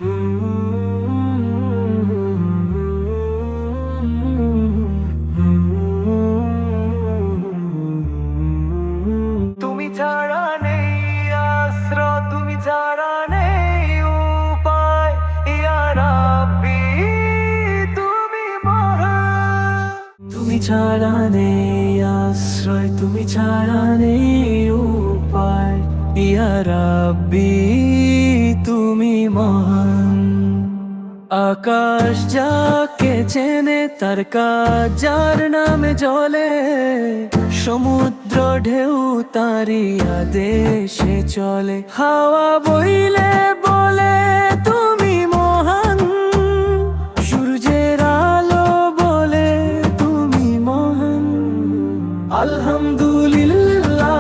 তুমি ছাড়া নেই আশ্রয়, তুমি ছাড়া নেই উপায়, ইয়া রাব্বি তুমি মহান। তুমি ছাড়া নেই আশ্রয়, তুমি ছাড়া নেই উপায়, ইয়া রাব্বি তুমি মহান। আকাশ যাকে চেনে, তার কাজ যার নামে জ্বলে, সমুদ্র ঢেউ তারি আদেশে চলে। হাওয়া বইলে বলে তুমি মহান, সূর্যের আলো বলে তুমি মহান। আলহামদুলিল্লাহ,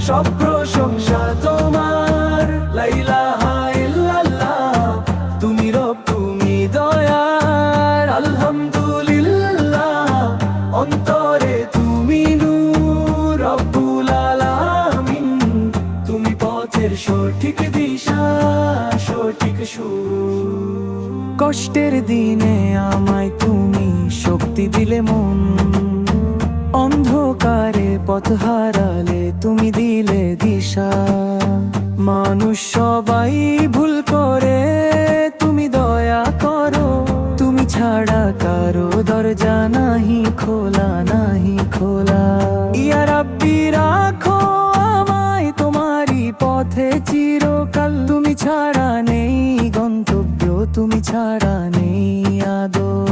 সব প্রশংসা তোমার। লা ইলাহা ইল্লাল্লাহ, তুমি রব, তুমি দয়ার। আলহামদুলিল্লাহ, অন্তরে তুমি নূর। রব্বুল আলামিন, তুমি পথের সঠিক দিশা, সঠিক সুর। কষ্টের দিনে আমায় তুমি শক্তি দিলে মন, অন্ধকারে পথ হারালে তুমি দিলে দিশা। মানুষ সবাই ভুল করে, তুমি দয়া করো। তুমি ছাড়া কারো দরজা নাহি খোলা, নাহি খোলা। ইয়া রাব্বি রাখো আমায় তোমারই পথে চিরকাল। তুমি ছাড়া নেই গন্তব্য, তুমি ছাড়া নেই আদর।